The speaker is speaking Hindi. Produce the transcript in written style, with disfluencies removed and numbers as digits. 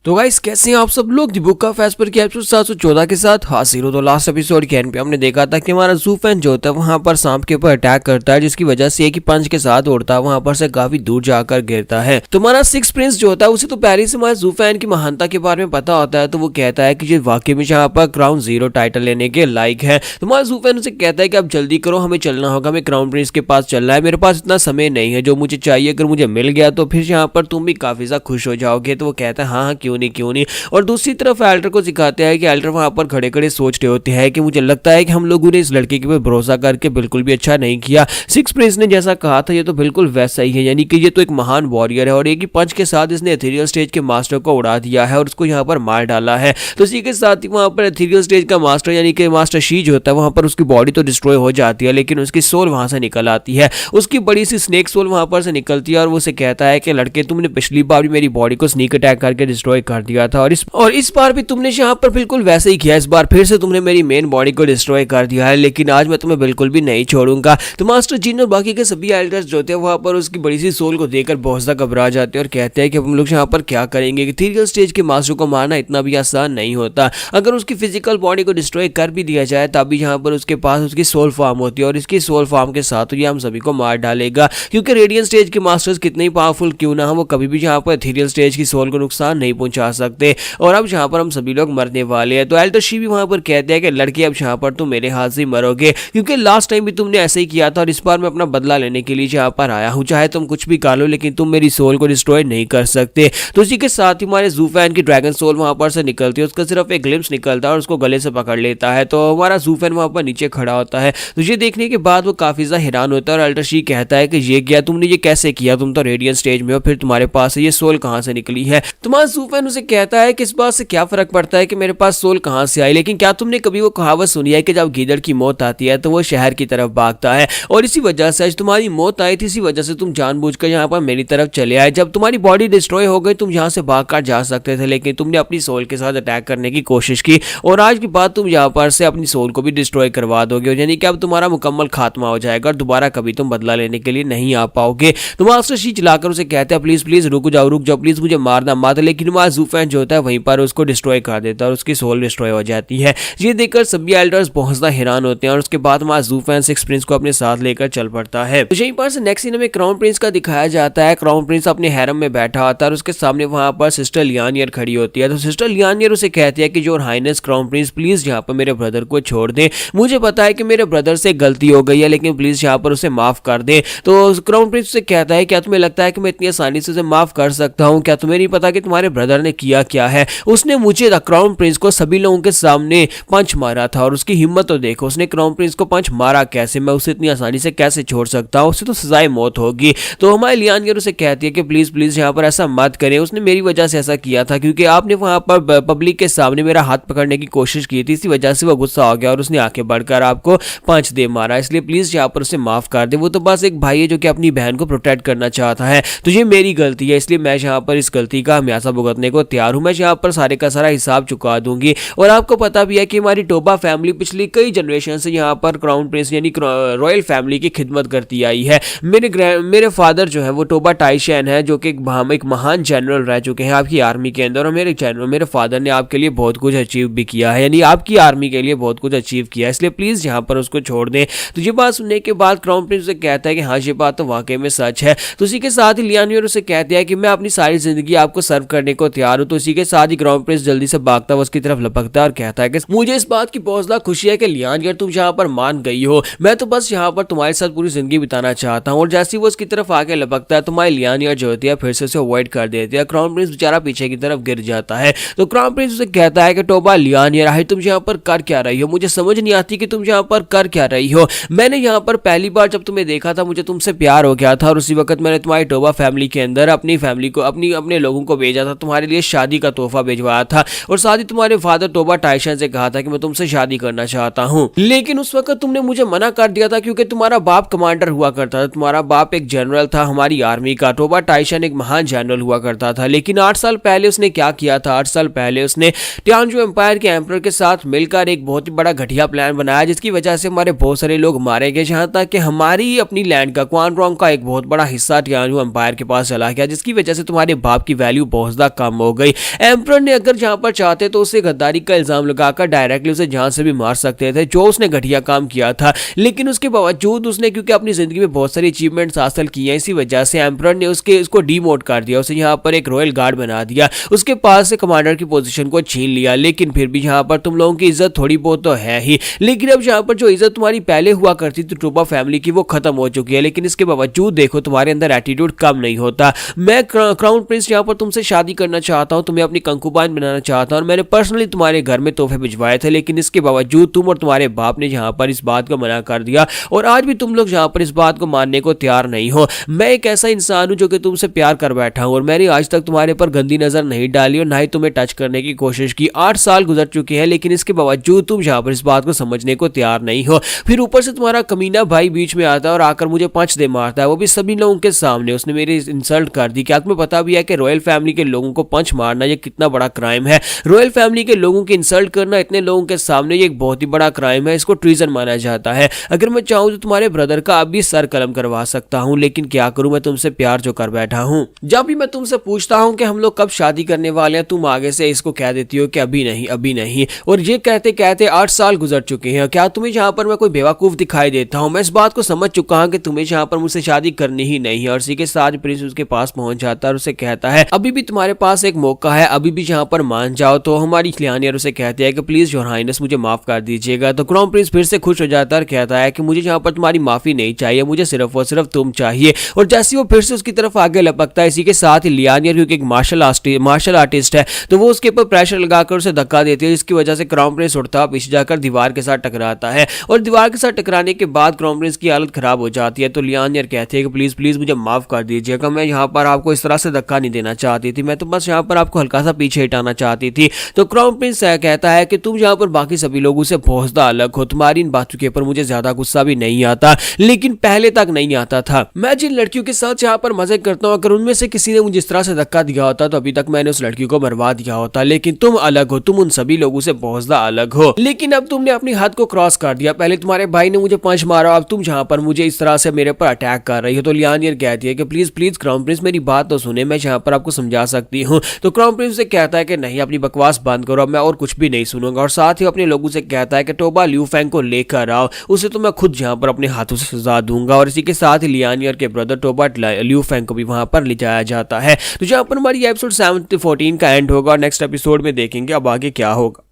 तो गाइस कैसे हैं आप सब लोग। दी बुक ऑफ एस्पर के एपिसोड 714 के साथ हाजिर हो। तो लास्ट एपिसोड के एंड पे हमने देखा था कि हमारा ज़ूफेन जो होता है वहां पर सांप के ऊपर अटैक करता है, जिसकी वजह से एक ही पंच के साथ उड़ता है, वहां पर से काफी दूर जाकर गिरता है। तो हमारा सिक्स प्रिंस जो होता है उसे तो पहले से हमारे ज़ूफेन की महानता के बारे में पता होता है, तो वो कहता है कि ये वाकई में यहाँ पर क्राउन जीरो टाइटल लेने के लायक है। तो हमारा ज़ूफेन उसे कहता है कि अब जल्दी करो, हमें चलना होगा, हमें क्राउन प्रिंस के पास चलना है, मेरे पास इतना समय नहीं है, जो मुझे चाहिए अगर मुझे मिल गया तो फिर यहाँ पर तुम भी काफी ज्यादा खुश हो जाओगे। तो वो कहता है हाँ क्यों नहीं। और दूसरी तरफ एल्टर को सिखाते हैं कि एल्टर वहां पर खड़े खड़े सोच रहे होते हैं कि मुझे लगता है कि हम लोगों ने इस लड़के के ऊपर भरोसा करके बिल्कुल भी अच्छा नहीं किया। सिक्स प्रिंस ने जैसा कहा था ये तो बिल्कुल वैसा ही है, यानी कि ये तो एक महान वॉरियर है और एक ही पंच के साथ इसने एथेरियल स्टेज के मास्टर को उड़ा दिया है और उसको यहाँ पर मार डाला है। तो इसी के साथ ही वहां पर एथेरियल स्टेज का मास्टर यानी कि मास्टर शी जो होता है वहां पर उसकी बॉडी तो डिस्ट्रॉय हो जाती है, लेकिन उसकी सोल वहां से निकल आती है, उसकी बड़ी सी स्नेक सोल वहां पर से निकलती है और वो उसे कहता है कि लड़के तुमने पिछली बार भी मेरी बॉडी को स्नीक अटैक करके डिस्ट्रॉय कर दिया था और इस बार भी तुमने यहाँ पर बिल्कुल वैसे ही किया, इस बार फिर से तुमने मेरी मेन बॉडी को डिस्ट्रॉय कर दिया है, लेकिन आज मैं तुम्हें बिल्कुल भी नहीं छोड़ूंगा। तो मास्टर जिन और बाकी के सभी एल्डर्स जो होते हैं वहां पर उसकी बड़ी सी सोल को देखकर बहुत ज्यादा घबरा जाते हैं और कहते हैं कि हम लोग यहाँ पर क्या करेंगे। एथेरियल स्टेज के मास्टर को मारना इतना भी आसान नहीं होता, अगर उसकी फिजिकल बॉडी को डिस्ट्रॉय कर भी दिया जाए तब भी यहाँ पर उसके पास उसकी सोल फॉर्म होती है और इसकी सोल फॉर्म के साथ ये हम सभी को मार डालेगा, क्योंकि रेडियंट स्टेज के मास्टर्स कितने ही पावरफुल क्यों ना हो वो कभी भी यहाँ पर एथेरियल स्टेज की सोल को नुकसान नहीं पहुंचा सकते और अब यहाँ पर हम सभी लोग मरने वाले हैं। तो एल्टर शी भी वहां पर कहते हैं कि लड़के अब यहाँ पर तुम मेरे हाथ से मरोगे, क्योंकि लास्ट टाइम भी तुमने ऐसे ही किया था और इस बार मैं अपना बदला लेने के लिए यहाँ पर आया हूँ, चाहे तुम कुछ भी कर लो लेकिन तुम मेरी सोल को डिस्ट्रॉय नहीं कर सकते। तो इसी के साथ ही हमारे ज़ूफेन की ड्रैगन सोल वहां पर से निकलती है, उसका सिर्फ एक ग्लिम्स निकलता है और उसको गले से पकड़ लेता है। तो हमारा ज़ूफेन वहां पर नीचे खड़ा होता है, तो ये देखने के बाद वो काफी ज्यादा हैरान होता है और एल्टर शी कहता है कि ये क्या, तुमने ये कैसे किया, तुम तो रेडियंट स्टेज में हो, फिर तुम्हारे पास ये सोल कहां से निकली है। तुम्हारा ज़ूफेन उसे कहता है कि इस बात से क्या फर्क पड़ता है कि मेरे पास सोल कहां से आई, लेकिन क्या तुमने कभी वो कहावत सुनी है कि जब गीदड़ की मौत आती है तो वो शहर की तरफ भागता है, और इसी वजह से आज तुम्हारी मौत आई थी, इसी वजह से तुम जानबूझकर यहाँ पर मेरी तरफ चले आए। जब तुम्हारी बॉडी डिस्ट्रॉय हो गई तुम यहाँ से भागकर जा सकते थे, लेकिन तुमने अपनी सोल के साथ अटैक करने की कोशिश की और आज के बाद तुम यहाँ पर से अपनी सोल को भी डिस्ट्रॉय करवा दोगे, यानी कि अब तुम्हारा मुकम्मल खात्मा हो जाएगा और दोबारा कभी तुम बदला लेने के लिए नहीं आ पाओगे। तो मास्टर शी चिल्लाकर उसे कहते हैं प्लीज प्लीज रुक जाओ प्लीज मुझे मारना मत, लेकिन वहां ज़ूफेन जो होता है वहीं पर उसको डिस्ट्रॉय कर देता है और उसकी सोल डिस्ट्रॉय हो जाती है। ये देखकर सभी एल्डर्स बहुत ज्यादा हैरान होते हैं और उसके बाद वहां ज़ूफेन सिक्स प्रिंस को अपने साथ लेकर चल पड़ता है। तो यहीं पर से नेक्स्ट सीन में क्राउन प्रिंस का दिखाया जाता है। क्राउन प्रिंस अपने हैरम में बैठा होता है और उसके सामने वहां पर सिस्टर लियानियर खड़ी होती है। तो सिस्टर लियानियर उसे कहती है कि your highness crown prince please यहाँ पर मेरे ब्रदर को छोड़ दे, मुझे पता है कि मेरे ब्रदर से गलती हो गई है, लेकिन प्लीज यहाँ पर उसे माफ कर दे। तो क्राउन प्रिंस से कहता है क्या तुम्हें लगता है कि मैं इतनी आसानी से उसे माफ कर सकता हूँ, क्या तुम्हें नहीं पता कि तुम्हारे ब्रदर ने किया क्या है, उसने मुझे क्राउन प्रिंस को सभी लोगों के सामने पंच मारा था और उसकी हिम्मत तो देखो, उसने क्राउन प्रिंस को पंच मारा कैसे, मैं उसे इतनी आसानी से कैसे छोड़ सकता हूँ, उसे तो सजाए मौत होगी। तो हमारे लियानियर उसे कहती है कि प्लीज प्लीज यहाँ पर ऐसा मत करें, उसने मेरी वजह से ऐसा किया था, क्योंकि आपने वहां पर पब्लिक के सामने मेरा हाथ पकड़ने की कोशिश की थी, इसी वजह से वो गुस्सा हो गया और उसने आके बढ़कर आपको पंच दे मारा, इसलिए प्लीज यहाँ पर उसे माफ कर दे। वो तो बस एक भाई है जो कि अपनी बहन को प्रोटेक्ट करना चाहता है, तो ये मेरी गलती है, इसलिए मैं यहाँ पर इस गलती का हमेशा भुगतने को तैयार हूँ, मैं यहाँ पर सारे का सारा हिसाब चुका दूंगी। और आपको पता भी है कि हमारी टोबा फैमिली पिछली कई जनरेशन से यहाँ पर क्राउन प्रिंस यानी रॉयल फैमिली की खिदमत करती आई है। मेरे फादर जो है वो टोबा टाइशैन है, जो कि एक महान जनरल रह चुके हैं आपकी आर्मी के अंदर, और मेरे फादर ने आपके लिए बहुत कुछ अचीव भी किया है, यानी आपकी आर्मी के लिए बहुत कुछ अचीव किया है, इसलिए प्लीज यहाँ पर उसको छोड़ दें। तो ये बात सुनने के बाद क्राउन प्रिंस से कहता है कि हाँ ये बात तो वाकई में सच है। तो उसी के साथ ही लियानियर उसे कहते हैं कि मैं अपनी सारी जिंदगी आपको सर्व करने को तैयार हूँ। तो इसी के साथ ही क्राउन प्रिंस जल्दी से भागता हुआ उसकी तरफ लपकता है और कहता है कि मुझे इस बात की बहुत ज्यादा खुशी है कि लियानियर तुम यहाँ पर मान गई हो, मैं तो बस यहाँ पर तुम्हारे साथ पूरी जिंदगी बिताना चाहता हूँ। और जैसे ही वो उसकी तरफ आके लपकता है तुम्हारी लियानियर जो होती है फिर से उसे अवॉइड कर देती है, क्राउन प्रिंस बेचारा पीछे की तरफ गिर जाता है। तो क्राउन प्रिंस उसे कहता है कि टोबा लियानियर आखिर तुम यहाँ पर कर क्या रही हो, मुझे समझ नहीं आती कि तुम यहाँ पर कर क्या रही हो। मैंने यहाँ पर पहली बार जब तुम्हें देखा था मुझे तुमसे प्यार हो गया था और उसी वक्त मैंने तुम्हारी टोबा फैमिली के अंदर अपनी फैमिली को अपने लोगों को भेजा था, तुम्हारे लिए शादी का तोहफा भिजवाया था और साथ ही तुम्हारे फादर टोबा टाइशन से कहा था कि मैं तुमसे शादी करना चाहता हूँ, लेकिन उस वक्त तुमने मुझे मना कर दिया था क्योंकि तुम्हारा बाप कमांडर हुआ करता था, तुम्हारा बाप एक जनरल था हमारी आर्मी का। टोबा टाइशन एक महान जनरल हुआ करता था, लेकिन 8 साल पहले उसने क्या किया था, 8 साल पहले उसने टियानजू एम्पायर के एम्परर के साथ मिलकर एक बहुत ही बड़ा घटिया प्लान बनाया, जिसकी वजह से हमारे बहुत सारे लोग मारे गए, जहां तक कि हमारी अपनी लैंड का क्वान रोंग का एक बहुत बड़ा हिस्सा टियानजू एम्पायर के पास चला गया, जिसकी वजह से तुम्हारे बाप की वैल्यू बहुत ज्यादा कम हो गई। एम्परर ने अगर जहां पर चाहते तो उसे गद्दारी का इल्जाम लगाकर डायरेक्टली उसे जान से भी मार सकते थे, जो उसने घटिया काम किया था। लेकिन उसके बावजूद उसने, क्योंकि अपनी जिंदगी में बहुत सारी अचीवमेंट्स हासिल की हैं, इसी वजह से एम्परर ने उसको डीमोट कर दिया, उसे यहाँ पर एक रॉयल गार्ड बना दिया, उसके पास से कमांडर की पोजीशन को छीन लिया। लेकिन फिर भी यहाँ पर तुम लोगों की इज्जत थोड़ी बहुत तो है ही, लेकिन अब यहाँ पर जो इज्जत तुम्हारी पहले हुआ करती थी ट्रूपा फैमिली की, वो खत्म हो चुकी है। लेकिन इसके बावजूद देखो तुम्हारे अंदर एटीट्यूड कम नहीं होता। मैं क्राउन प्रिंस यहाँ पर तुमसे शादी करना चाहता हूँ, तुम्हें अपनी कंकुबाइन बनाना चाहता हूँ, और मैंने पर्सनली तुम्हारे घर में तोहफे भिजवाए थे, लेकिन इसके बावजूद तुम और तुम्हारे बाप ने यहाँ पर इस बात को मना कर दिया, और आज भी तुम लोग यहाँ पर इस बात को मानने को तैयार नहीं हो। मैं एक ऐसा इंसान हूँ जो कि तुमसे प्यार कर बैठा हूँ, और मैंने आज तक तुम्हारे पर गंदी नजर नहीं डाली और ना ही तुम्हें टच करने की कोशिश की। 8 साल गुजर चुके हैं, लेकिन इसके बावजूद तुम यहाँ पर इस बात को समझने को तैयार नहीं हो। फिर ऊपर से तुम्हारा कमीना भाई बीच में आता है और आकर मुझे पंच दे मारता है, वो भी सभी लोगों के सामने। उसने मेरी इंसल्ट कर दी। क्या तुम्हें पता भी है कि रॉयल फैमिली के लोगों को पंच मारना ये कितना बड़ा क्राइम है? रॉयल फैमिली के लोगों की इंसल्ट करना इतने लोगों के सामने ये एक बहुत ही बड़ा क्राइम है, इसको ट्रीजन माना जाता है। अगर मैं चाहूँ तो तुम्हारे ब्रदर का अभी सर कलम करवा सकता हूँ, लेकिन क्या करूँ, मैं तुमसे प्यार जो कर बैठा हूँ। जब भी मैं तुमसे पूछता हूँ कि हम लोग कब शादी करने वाले हैं, तुम आगे से इसको कह देती हो कि अभी नहीं अभी नहीं, और ये कहते कहते 8 साल गुजर चुके हैं। क्या तुम्हें यहाँ पर मैं कोई बेवकूफ दिखाई देता हूँ? मैं इस बात को समझ चुका हूँ कि तुम्हें यहाँ पर मुझसे शादी करनी ही नहीं है। और इसी के साथ प्रिंस उसके पास पहुंच जाता है और उसे कहता है अभी भी तुम्हारे पास एक मौका है, अभी भी यहाँ पर मान जाओ। तो हमारी लियानियर उसे कहती है कि प्लीज योर हाइनेस मुझे माफ कर दीजिएगा। तो क्राउन प्रिंस फिर से खुश हो जाता है और कहता है कि मुझे यहाँ पर तुम्हारी माफी नहीं चाहिए, मुझे सिर्फ और सिर्फ तुम चाहिए। और जैसे वो फिर से उसकी तरफ आगे लपकता है, इसी के साथ ही लियानियर क्योंकि एक मार्शल आर्टिस्ट है, तो वो उसके ऊपर प्रेशर लगाकर उसे धक्का देती है, जिसकी वजह से क्राउन प्रिंस उठता है, पीछे जाकर दीवार के साथ टकराता है। और दीवार के साथ टकराने के बाद क्राउन प्रिंस की हालत खराब हो जाती है। तो लियानियर कहती है कि प्लीज प्लीज मुझे माफ कर दीजिएगा, मैं यहाँ पर आपको इस तरह से धक्का नहीं देना चाहती थी, मैं तो बस यहाँ पर आपको हल्का सा पीछे हटाना चाहती थी। तो क्राउन प्रिंस कहता है कि तुम यहाँ पर बाकी सभी लोगों से बहुत ज्यादा अलग हो, तुम्हारी इन बातों के ऊपर मुझे ज्यादा गुस्सा भी नहीं आता, लेकिन पहले तक नहीं आता था। मैं जिन लड़कियों के साथ यहाँ पर मजे करता हूँ, अगर उनमें से किसी ने मुझे इस तरह से धक्का दिया होता तो अभी तक मैंने उस लड़की को मरवा दिया होता। लेकिन तुम अलग हो, तुम उन सभी लोगों से बहुत ज्यादा अलग हो। लेकिन अब तुमने अपनी हद को क्रॉस कर दिया। पहले तुम्हारे भाई ने मुझे पंच मारा, अब तुम यहाँ पर मुझे इस तरह से मेरे पर अटैक कर रही हो। तो लियानियर कहती है कि प्लीज प्लीज क्राउन प्रिंस मेरी बात तो सुने, मैं यहाँ पर आपको समझा सकती हूँ। तो क्राउन प्रिंस से कहता है कि नहीं, अपनी बकवास बंद करो, मैं और कुछ भी नहीं सुनूंगा। और साथ ही अपने लोगों से कहता है कि टोबा लियू फेंग को लेकर आओ, उसे तो मैं खुद यहाँ पर अपने हाथों से सजा दूंगा। और इसी के साथ ही लियानियर के ब्रदर टोबा लियू फेंग को भी वहां पर ले जाया जाता है। तो यहाँ पर हमारी एपिसोड 7-14 का एंड होगा और नेक्स्ट एपिसोड में देखेंगे अब आगे क्या होगा।